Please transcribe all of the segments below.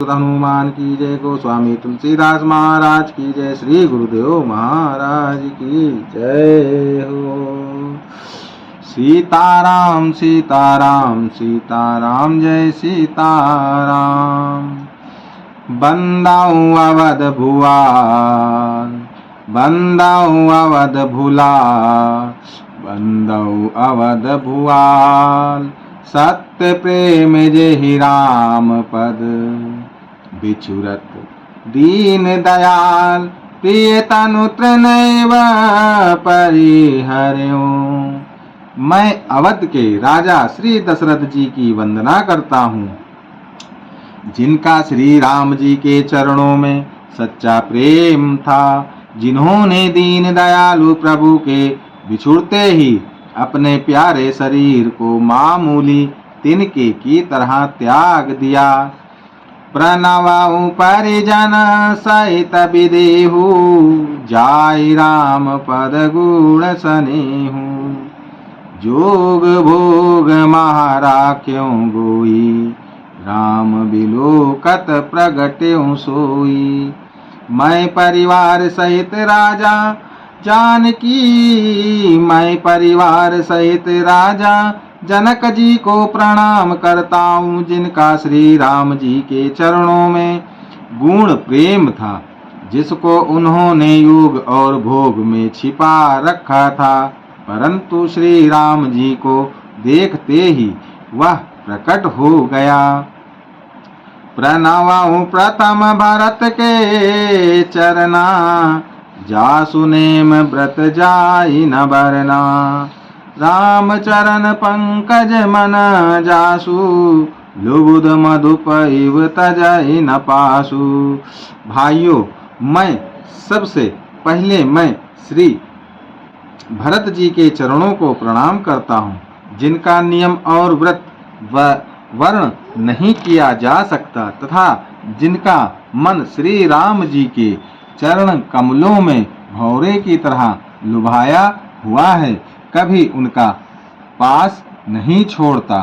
हनुमान की जय, गोस्वामी तुलसीदास महाराज की जय, श्री गुरुदेव महाराज की जय हो। सीताराम सीताराम सीताराम जय सीताराम। बंदाऊं अवध भुआल, बंदाऊं अवध भुला, बंदाऊं अवध भुआल। सत्य प्रेम जेहि राम पद, बिछुरत दीन दयाल। प्रिय तनु तृणैव परिहर्यो। मैं अवध के राजा श्री दशरथ जी की वंदना करता हूँ, जिनका श्री राम जी के चरणों में सच्चा प्रेम था, जिन्होंने दीन दयालु प्रभु के बिछुड़ते ही अपने प्यारे शरीर को मामूली तिनके की तरह त्याग दिया। प्रणवउ परिजन सहित विदेहु, जाय राम पद गुण सनेहु। जोग भोग महारा क्यों गोई, राम बिलोकत प्रगट्यो सोई। मैं परिवार सहित राजा जानकी, मैं परिवार सहित राजा जनक जी को प्रणाम करता हूँ, जिनका श्री राम जी के चरणों में गुण प्रेम था, जिसको उन्होंने योग और भोग में छिपा रखा था, परंतु श्री राम जी को देखते ही वह प्रकट हो गया। प्रणवउ प्रथम भरत के चरना, जासु नेम व्रत जाई न बरना। राम चरण पंकज मन जासु, लुबुध मधुप इव तजहि न पासु। भाइयों, मैं सबसे पहले मैं श्री भरत जी के चरणों को प्रणाम करता हूँ, जिनका नियम और व्रत व वर्ण नहीं किया जा सकता, तथा जिनका मन श्री राम जी के चरण कमलों में भौरे की तरह लुभाया हुआ है, कभी उनका पास नहीं छोड़ता।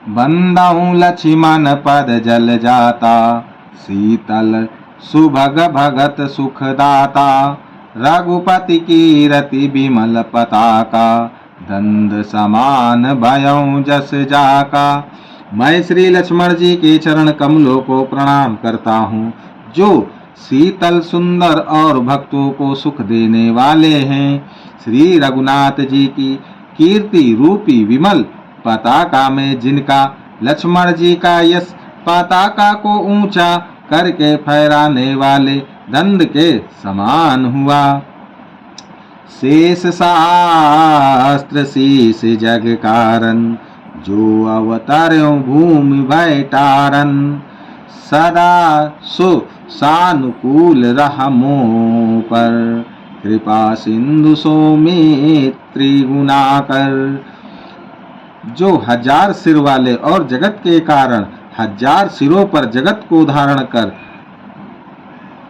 बंदाऊं लक्ष्मण पद जल जाता, शीतल सुभग भगत सुखदाता। रघुपति की रति विमल पताका, दंड समान भयऊं जस जाका। मैं श्री लक्ष्मण जी के चरण कमलों को प्रणाम करता हूँ, जो शीतल सुंदर और भक्तों को सुख देने वाले हैं। श्री रघुनाथ जी की कीर्ति रूपी विमल पताका में जिनका लक्ष्मण जी का यश पताका को ऊंचा करके फहराने वाले दंड के समान हुआ। शेष शास्त्र शीस जग कारण, जो अवतर्यो भूमि बैठारन। सदा सो सानुकूल रहा मों पर, कृपा सिंधु सौमित्री गुणाकर। जो हजार सिर वाले और जगत के कारण हजार सिरों पर जगत को धारण कर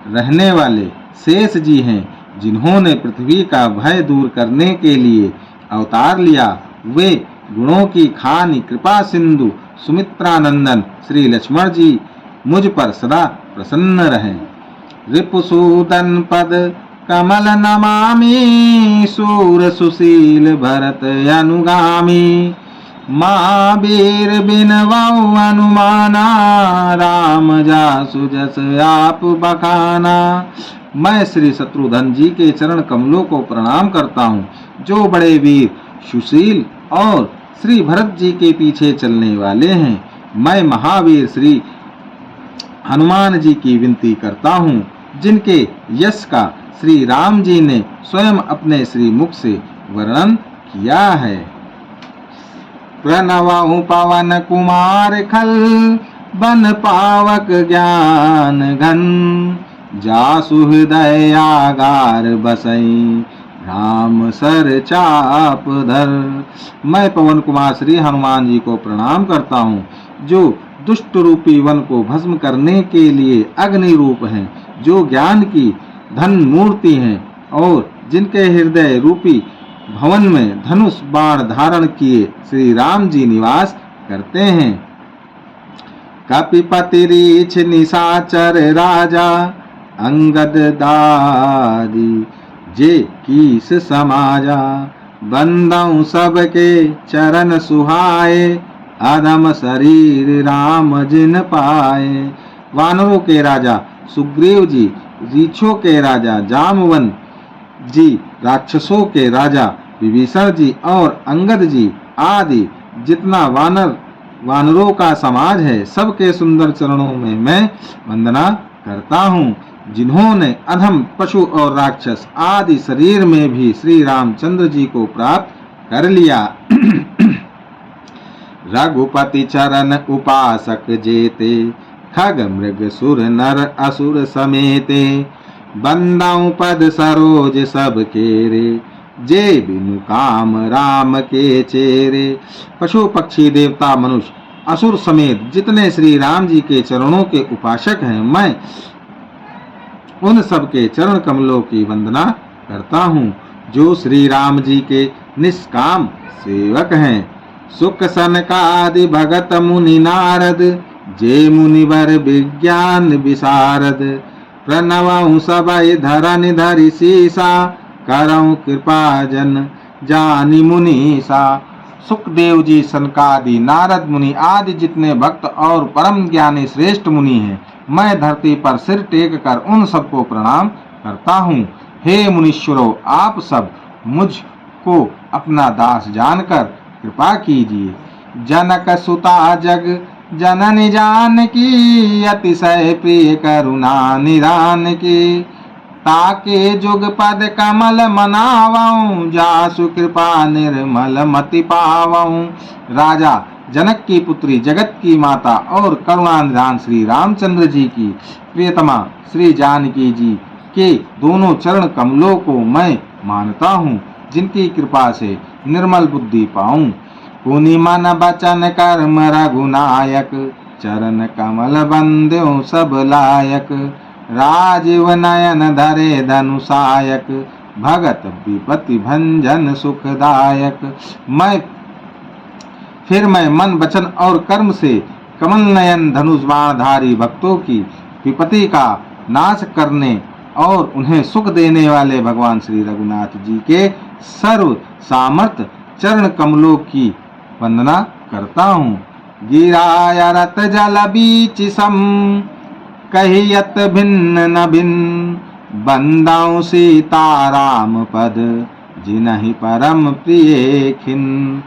रहने वाले शेष जी हैं, जिन्होंने पृथ्वी का भय दूर करने के लिए अवतार लिया, वे गुणों की खानी कृपा सिंधु सुमित्रानंदन श्री लक्ष्मण जी मुझ पर सदा प्रसन्न रहें। रिपुसूदन पद कमल नमामि, सूर सुशील भरत अनुगामी। महावीर बिनवऊ अनुमाना, राम जासु जस आप बखाना। मैं श्री शत्रुघ्न जी के चरण कमलों को प्रणाम करता हूँ, जो बड़े वीर सुशील और श्री भरत जी के पीछे चलने वाले हैं। मैं महावीर श्री हनुमान जी की विनती करता हूँ, जिनके यश का श्री राम जी ने स्वयं अपने श्री मुख से वर्णन किया है। प्रणवउ पवन कुमार खल, बन पावक ज्ञान घन। जासु हृदय आगार बसई, राम सर चाप धर। मैं पवन कुमार श्री हनुमान जी को प्रणाम करता हूँ, जो दुष्ट रूपी वन को भस्म करने के लिए अग्नि रूप हैं, जो ज्ञान की धन मूर्ति हैं और जिनके हृदय रूपी भवन में धनुष बाण धारण किए श्री राम जी निवास करते हैं। कपिपति रीछ निशाचर राजा, अंगद दादी जे कीस समाजा। बंदौ सबके चरण सुहाए, अधम शरीर राम जिन पाए। वानरों के राजा सुग्रीव जी, रीछों के राजा जामवन जी, राक्षसों के राजा विभीषण जी और अंगद जी आदि जितना वानरों का समाज है, सबके सुंदर चरणों में मैं वंदना करता हूँ, जिन्होंने अधम पशु और राक्षस आदि शरीर में भी श्री रामचंद्र जी को प्राप्त कर लिया। रघुपति चरण उपासक जेते, खग मृग सुर नर असुर समेते। बंदाऊ पद सरोज सब केरे, जे बिनु काम राम के चेरे। पशु पक्षी देवता मनुष्य असुर समेत जितने श्री राम जी के चरणों के उपासक हैं, मैं उन सब के चरण कमलों की वंदना करता हूँ, जो श्री राम जी के निष्काम सेवक हैं। सुख सनकादि भगत मुनि नारद, जे मुनिवर विज्ञान विशारद। प्रणवहु सबय धरन धरि सीसा, करऊं कृपा जन जानि मुनीसा। सुखदेव जी, सनकादि, नारद मुनि आदि जितने भक्त और परम ज्ञानी श्रेष्ठ मुनि हैं, मैं धरती पर सिर टेक कर उन सबको प्रणाम करता हूँ। हे मुनीश्वरों, आप सब मुझ को अपना दास जानकर कृपा कीजिए। जनक सुता जग जननी जानकी, अतिशय प्रिय करुणा निधान की। ताके जुग पद कमल मनावऊं, जासु कृपा निर्मल मति पावऊं। राजा जनक की पुत्री, जगत की माता और करुणा निधान श्री रामचंद्र जी की प्रियतमा श्री जानकी जी के दोनों चरण कमलों को मैं मानता हूँ, जिनकी कृपा से निर्मल बुद्धि पाऊं। पुनि मन बचन कर्म रघुनायक, चरण कमल बंद्यो सब लायक। राजीव नयन धरे धनुषायक, भगत विपति भंजन सुखदायक। मैं मन वचन और कर्म से कमल नयन धनुष बाणधारी भक्तों की विपत्ति का नाश करने और उन्हें सुख देने वाले भगवान श्री रघुनाथ जी के सर्व सामर्थ चरण कमलों की वंदना करता हूँ। गिरायरत जल बीच सम, कहियत भिन्न न भिन्न। बंदाऊ सीता राम पद, जिनहि परम प्रिय खिन।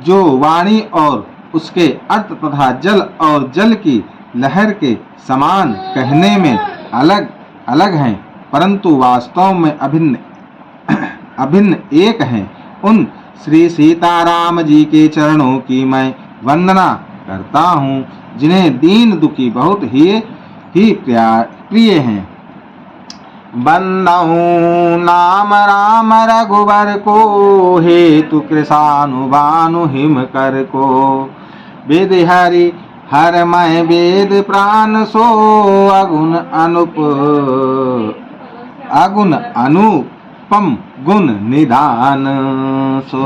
जो वाणी और उसके अर्थ तथा जल और जल की लहर के समान कहने में अलग अलग हैं, परंतु वास्तव में अभिन्न एक हैं, उन श्री सीताराम जी के चरणों की मैं वंदना करता हूँ, जिन्हें दीन दुखी बहुत ही प्रिय हैं। बंदहु नाम राम रघुबर को, हेतु कृशानुभानु हिम कर को। वेद हरि हर मैं वेद प्राण सो, अगुण अनुपम गुण निधान सो।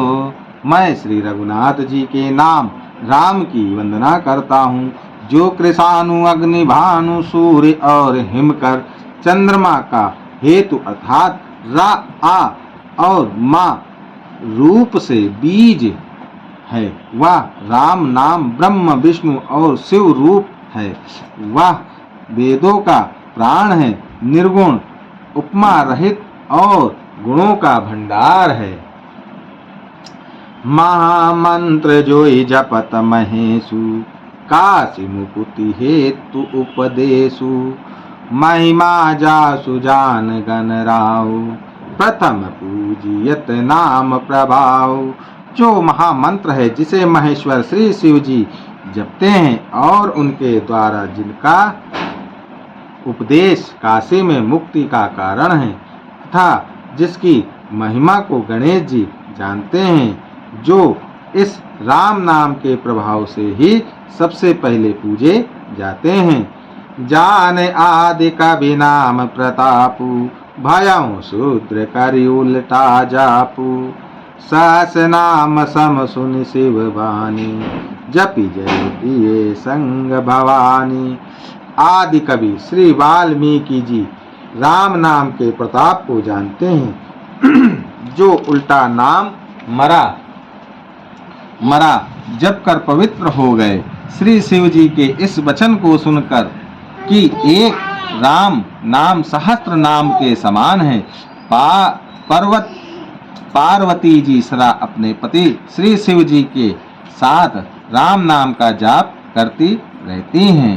मैं श्री रघुनाथ जी के नाम राम की वंदना करता हूँ, जो कृशानु अग्नि भानु सूर्य और हिमकर चंद्रमा का हेतु अर्थात रा आ और मा रूप से बीज है। वह राम नाम ब्रह्म विष्णु और शिव रूप है। वह वेदों का प्राण है, निर्गुण उपमा रहित और गुणों का भंडार है। महामंत्र जोई जपत महेशु, काशी मुकुति हेतु उपदेशु। महिमा जासु जान गण राव, प्रथम पूजियत नाम प्रभाव। जो महामंत्र है, जिसे महेश्वर श्री शिव जी जपते हैं और उनके द्वारा जिनका उपदेश काशी में मुक्ति का कारण है, तथा जिसकी महिमा को गणेश जी जानते हैं, जो इस राम नाम के प्रभाव से ही सबसे पहले पूजे जाते हैं। जान आदि कवि नाम प्रतापु, भयउ शूद्र करि उल्टा जापू। सहस नाम सम सुनि शिव बानी, जपि जय प्रिय संग भवानी। आदि कवि श्री वाल्मीकि जी राम नाम के प्रताप को जानते हैं। जो उल्टा नाम मरा जप कर पवित्र हो गए। श्री शिव जी के इस वचन को सुनकर कि एक राम नाम सहस्त्र नाम के समान है, पार्वती जी सदा अपने पति श्री शिव जी के साथ राम नाम का जाप करती रहती हैं।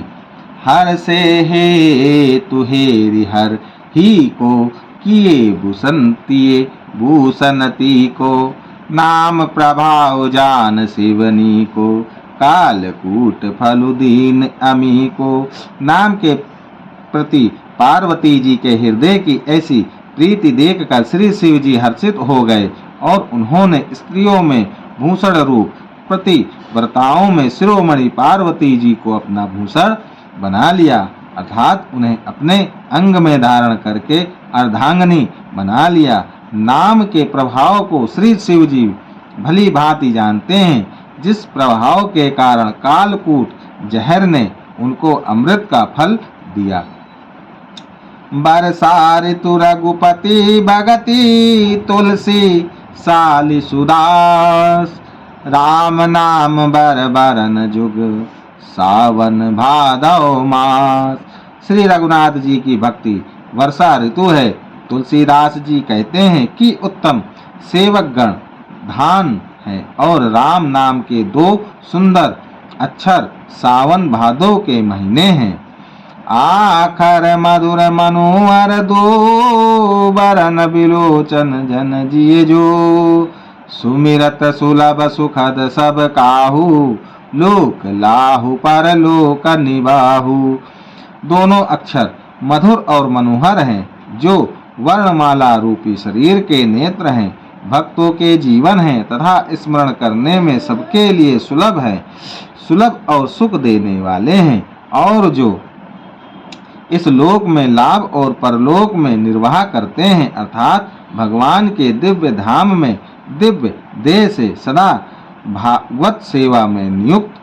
हर से हे तुहेरि हर ही को किए भूषणती को, नाम प्रभाव जान शिवनी को, कालकूट फलुदीन अमी को। नाम के प्रति पार्वती जी के हृदय की ऐसी प्रीति देखकर श्री शिव जी हर्षित हो गए और उन्होंने स्त्रियों में भूषण रूप पतिव्रताओं में शिरोमणि पार्वती जी को अपना भूषण बना लिया, अर्थात उन्हें अपने अंग में धारण करके अर्धांगिनी बना लिया। नाम के प्रभाव को श्री शिव जी भली भांति जानते हैं, जिस प्रभाव के कारण कालकूट जहर ने उनको अमृत का फल दिया। बरसा ऋतु रघुपति भगति तुलसी साली सुदास, राम नाम बरबरन जुग सावन भादव मास। श्री रघुनाथ जी की भक्ति वर्षा ऋतु है। तुलसीदास जी कहते हैं कि उत्तम सेवक गण धान है और राम नाम के दो सुंदर अक्षर सावन भादव के महीने हैं। आखर मधुर मनोहर दो बरन बिलोचन जन जिए जो, सुमिरत सुलभ सुखद सब काहू, लोक लाहु पर लोक निबाहु। दोनों अक्षर मधुर और मनोहर हैं, जो वर्णमाला रूपी शरीर के नेत्र हैं, भक्तों के जीवन हैं तथा स्मरण करने में सबके लिए सुलभ है, सुलभ और सुख देने वाले हैं, और जो इस लोक में लाभ और परलोक में निर्वाह करते हैं, अर्थात भगवान के दिव्य धाम में दिव्य देह से सदा भागवत सेवा में नियुक्त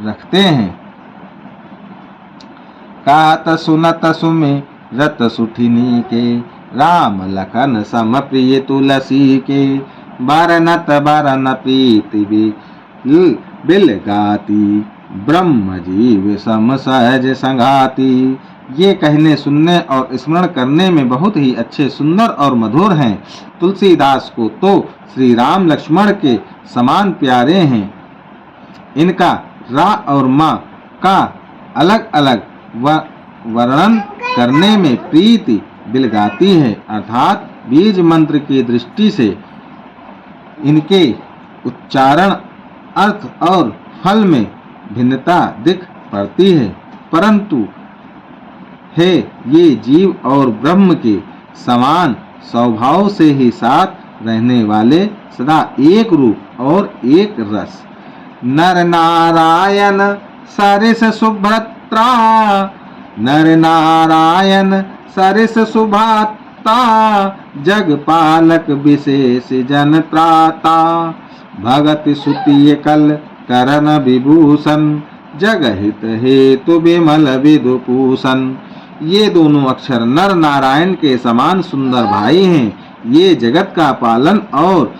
रखते हैं। कात सुनत सुमिरत सुठिनी के, राम लखन सम प्रिय तुलसी के, बरनत बरन प्रीति बिल गाती, ब्रह्म जीव सम सहज संगाती। ये कहने सुनने और स्मरण करने में बहुत ही अच्छे सुंदर और मधुर हैं। तुलसीदास को तो श्री राम लक्ष्मण के समान प्यारे हैं। इनका रा और माँ का अलग अलग वर्णन करने में प्रीति बिलगाती है, अर्थात बीज मंत्र की दृष्टि से इनके उच्चारण अर्थ और फल में भिन्नता दिख पड़ती है, परंतु है ये जीव और ब्रह्म के समान स्वभाव से ही साथ रहने वाले, सदा एक रूप और एक रस। नर नारायण सरिस सुभद्रा, नर नारायण सरिस सुभाता, जग पालक विशेष जन त्राता, भगत सुतिय कल करण विभूषण, जग हित हेतु विमल विदुपूषण। ये दोनों अक्षर नर नारायण के समान सुंदर भाई हैं। ये जगत का पालन और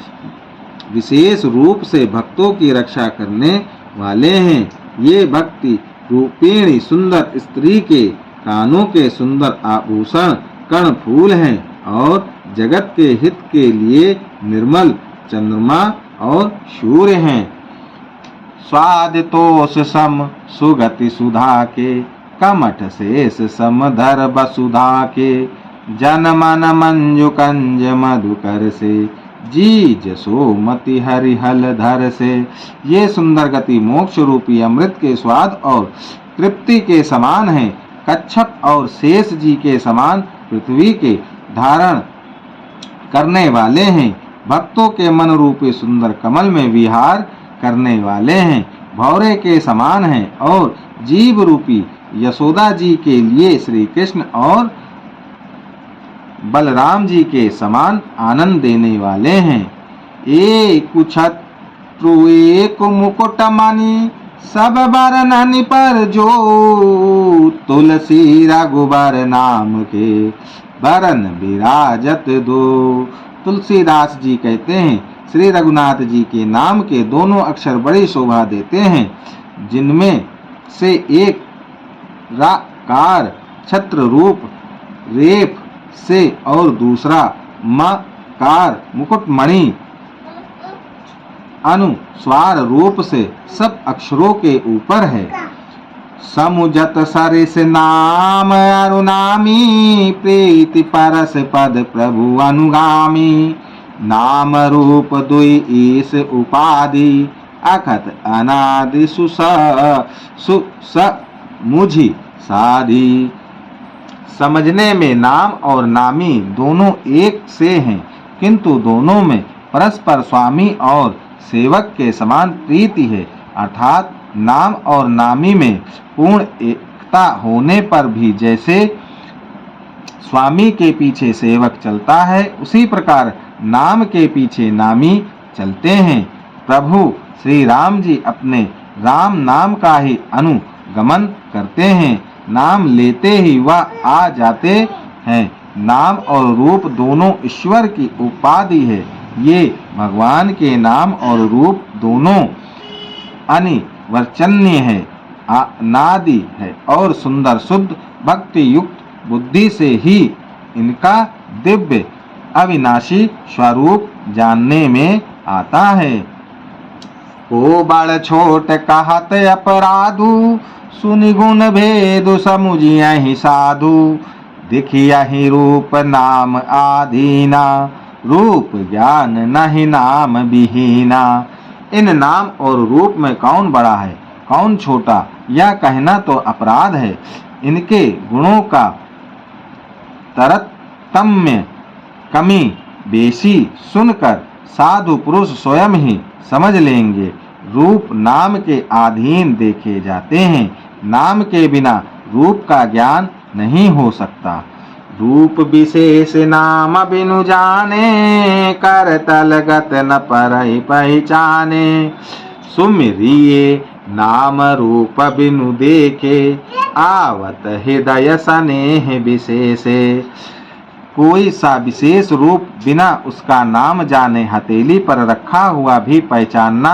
विशेष रूप से भक्तों की रक्षा करने वाले हैं। ये भक्ति रूपिणी सुंदर स्त्री के कानों के सुंदर आभूषण कर्ण फूल हैं और जगत के हित के लिए निर्मल चंद्रमा और सूर्य हैं। स्वादितोष सम सुगति सुधा के, कमठ शेष समधर वसुधा के, जन मन मंजु कंज मधुकर से, जीज सोमति हरिहल धर से। ये सुंदर गति मोक्ष रूपी अमृत के स्वाद और तृप्ति के समान है। कच्छप और शेष जी के समान पृथ्वी के धारण करने वाले हैं। भक्तों के मन रूपी सुंदर कमल में विहार करने वाले हैं। भौरे के समान हैं और जीव रूपी यशोदा जी के लिए श्री कृष्ण और बलराम जी के समान आनंद देने वाले हैं। एक त्रू एक मुकुट मणि सब बरनन पर जो, तुलसी रघुबर नाम के बरन विराजत दो। तुलसीदास जी कहते हैं श्री रघुनाथ जी के नाम के दोनों अक्षर बड़ी शोभा देते हैं, जिनमें से एक राकार छत्र रूप रेफ से और दूसरा मकार मुकुटमणि अनुस्वार रूप से सब अक्षरों के ऊपर है। समुजत सरिस नाम अरुनामी, प्रीति परस पद प्रभु अनुगामी। नाम रूप दुई ईस उपाधि, अखत अनादि सुस मुझी साधी। समझने में नाम और नामी दोनों एक से हैं, किंतु दोनों में परस्पर स्वामी और सेवक के समान प्रीति है। अर्थात नाम और नामी में पूर्ण एकता होने पर भी जैसे स्वामी के पीछे सेवक चलता है, उसी प्रकार नाम के पीछे नामी चलते हैं। प्रभु श्री राम जी अपने राम नाम का ही अनुगमन करते हैं, नाम लेते ही वह आ जाते हैं। नाम और रूप दोनों ईश्वर की उपाधि है। ये भगवान के नाम और रूप दोनों अनिर्वचनीय है, अनादि है और सुंदर शुद्ध भक्ति युक्त बुद्धि से ही इनका दिव्य अविनाशी स्वरूप जानने में आता है। को बड़ छोट कहत अपराधु, सुनि गुण भेदु समुझियहि साधु। दिखियहि रूप नाम आधीना, रूप ज्ञान नहीं नाम विहीना। इन नाम और रूप में कौन बड़ा है कौन छोटा, यह कहना तो अपराध है। इनके गुणों का तरतम्य कमी बेशी सुनकर साधु पुरुष स्वयं ही समझ लेंगे। रूप नाम के अधीन देखे जाते हैं, नाम के बिना रूप का ज्ञान नहीं हो सकता। रूप विशेष नाम बिनु जाने, कर तलगत न परहि पहचाने। सुमिरिए नाम रूप बिनु देखे, आवत हृदय स्नेह विशेषे। कोई सा विशेष रूप बिना उसका नाम जाने हथेली पर रखा हुआ भी पहचानना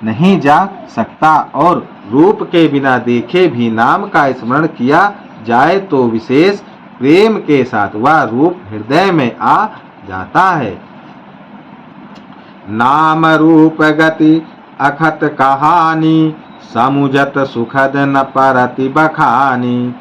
नहीं जा सकता, और रूप के बिना देखे भी नाम का स्मरण किया जाए तो विशेष प्रेम के साथ वह रूप हृदय में आ जाता है। नाम रूप गति अखत कहानी, समुझत सुखद न परति बखानी।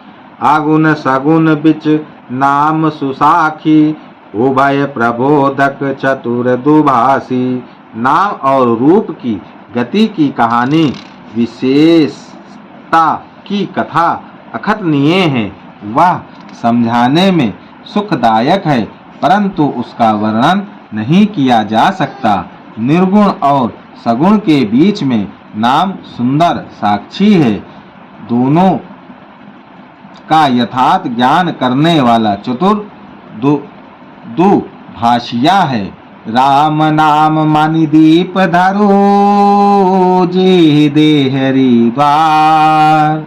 आगुन सगुन बिच नाम सुसाखी, उभय प्रबोधक चतुर दुभाषी। नाम और रूप की गति की कहानी, विशेषता की कथा अखतनीय है। वह समझाने में सुखदायक है, परंतु उसका वर्णन नहीं किया जा सकता। निर्गुण और सगुण के बीच में नाम सुंदर साक्षी है। दोनों का यथार्थ ज्ञान करने वाला चतुर दुभाषिया है। राम नाम मणि दीप धरो, जे देहरी द्वार।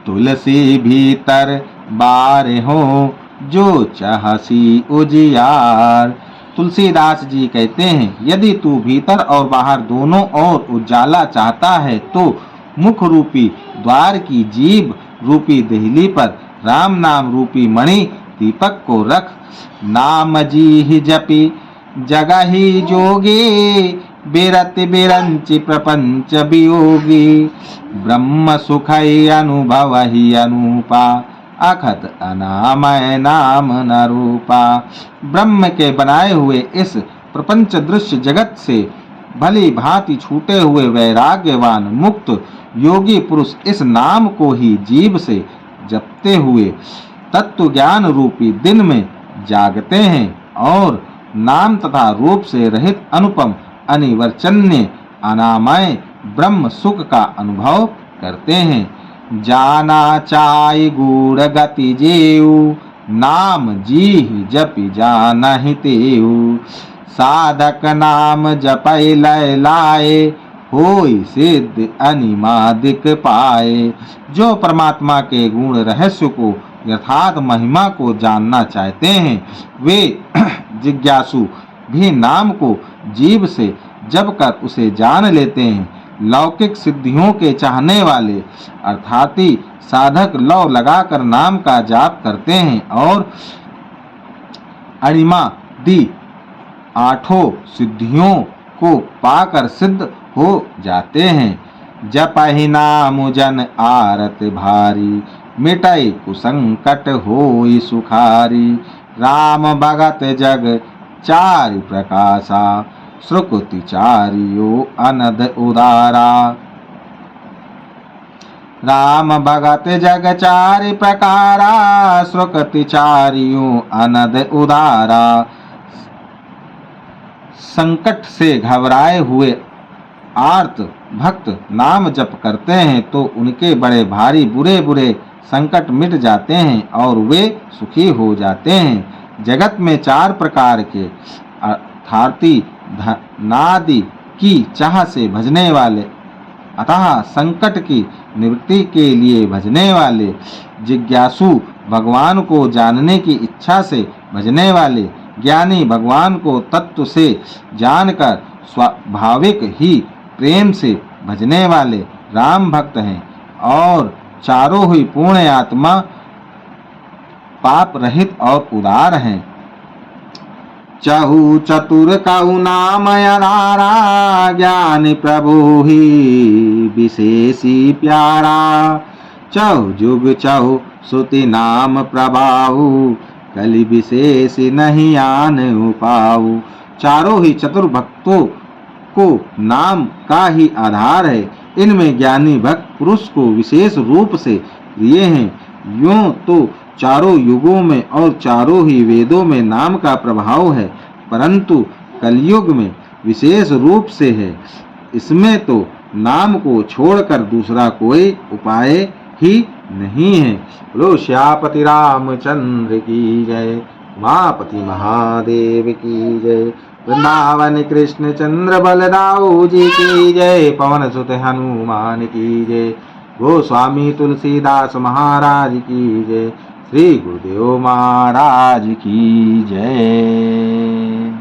तुलसी भीतर बार हो, जो चाहसी उजियार। तुलसीदास जी कहते हैं, यदि तू भीतर और बाहर दोनों ओर उजाला चाहता है तो मुख रूपी द्वार की जीभ रूपी देहली पर राम नाम रूपी मणि दीपक को रख। नाम जी ही जपी जगहि जोगे, बिरत बिरंच प्रपंच वियोगी। ब्रह्म सुखै अनुभव ही अनूपा, अखत अनामय नाम न रूपा। ब्रह्म के बनाए हुए इस प्रपंच दृश्य जगत से भली भांति छूटे हुए वैराग्यवान मुक्त योगी पुरुष इस नाम को ही जीभ से जपते हुए तत्व ज्ञान रूपी दिन में जागते हैं और नाम तथा रूप से रहित अनुपम अनिर्वचनीय अनामय ब्रह्म सुख का अनुभव करते हैं। जाना चाय गूढ़ गति जेऊ, नाम जी जपि जानहि तेऊ। साधक नाम जपै लय लाए, होई सिद्ध अनिमादिक पाए। जो परमात्मा के गुण रहस्य को यथार्थ महिमा को जानना चाहते हैं, वे जिज्ञासु भी नाम को जीव से जप कर उसे जान लेते हैं। लौकिक सिद्धियों के चाहने वाले अर्थाती साधक लौ लगाकर नाम का जाप करते हैं और अणिमा दी आठों सिद्धियों को पाकर सिद्ध हो जाते हैं। जपहि नाम जन आरत भारी, मिटै कुसंकट होई सुखारी। राम भगत जग चारि प्रकाशा, श्रुति चारियो अनद उदारा। राम भगत जग चारि प्रकारा, श्रुति चारियो अनद उदारा। संकट से घबराए हुए आर्त भक्त नाम जप करते हैं तो उनके बड़े भारी बुरे बुरे संकट मिट जाते हैं और वे सुखी हो जाते हैं। जगत में चार प्रकार के अर्थार्थी धनादि की चाह से भजने वाले, अतः संकट की निवृत्ति के लिए भजने वाले, जिज्ञासु भगवान को जानने की इच्छा से भजने वाले, ज्ञानी भगवान को तत्व से जानकर स्वाभाविक ही प्रेम से भजने वाले राम भक्त हैं। और चारों ही पूर्ण आत्मा, पाप रहित और उदार हैं। चहु चतुर कहु नाम अनारा, ज्ञानी प्रभु ही विशेषी प्यारा। चहु जुग चहु श्रुति नाम प्रभाऊ, कलि विशेष नहीं आन उपाऊ। चारों ही चतुर भक्तों को नाम का ही आधार है। इनमें ज्ञानी भक्त पुरुष को विशेष रूप से प्रिय हैं। यूं तो चारों युगों में और चारों ही वेदों में नाम का प्रभाव है, परंतु कलयुग में विशेष रूप से है। इसमें तो नाम को छोड़कर दूसरा कोई उपाय ही नहीं है। बोलो श्यापति रामचंद्र की जय, उमापति महादेव की जय। वृंदावन कृष्ण चंद्र बलदाऊ जी की जय, पवन सुत हनुमान की जय। गोस्वामी तुलसीदास महाराज की जय, श्री गुरुदेव महाराज की जय।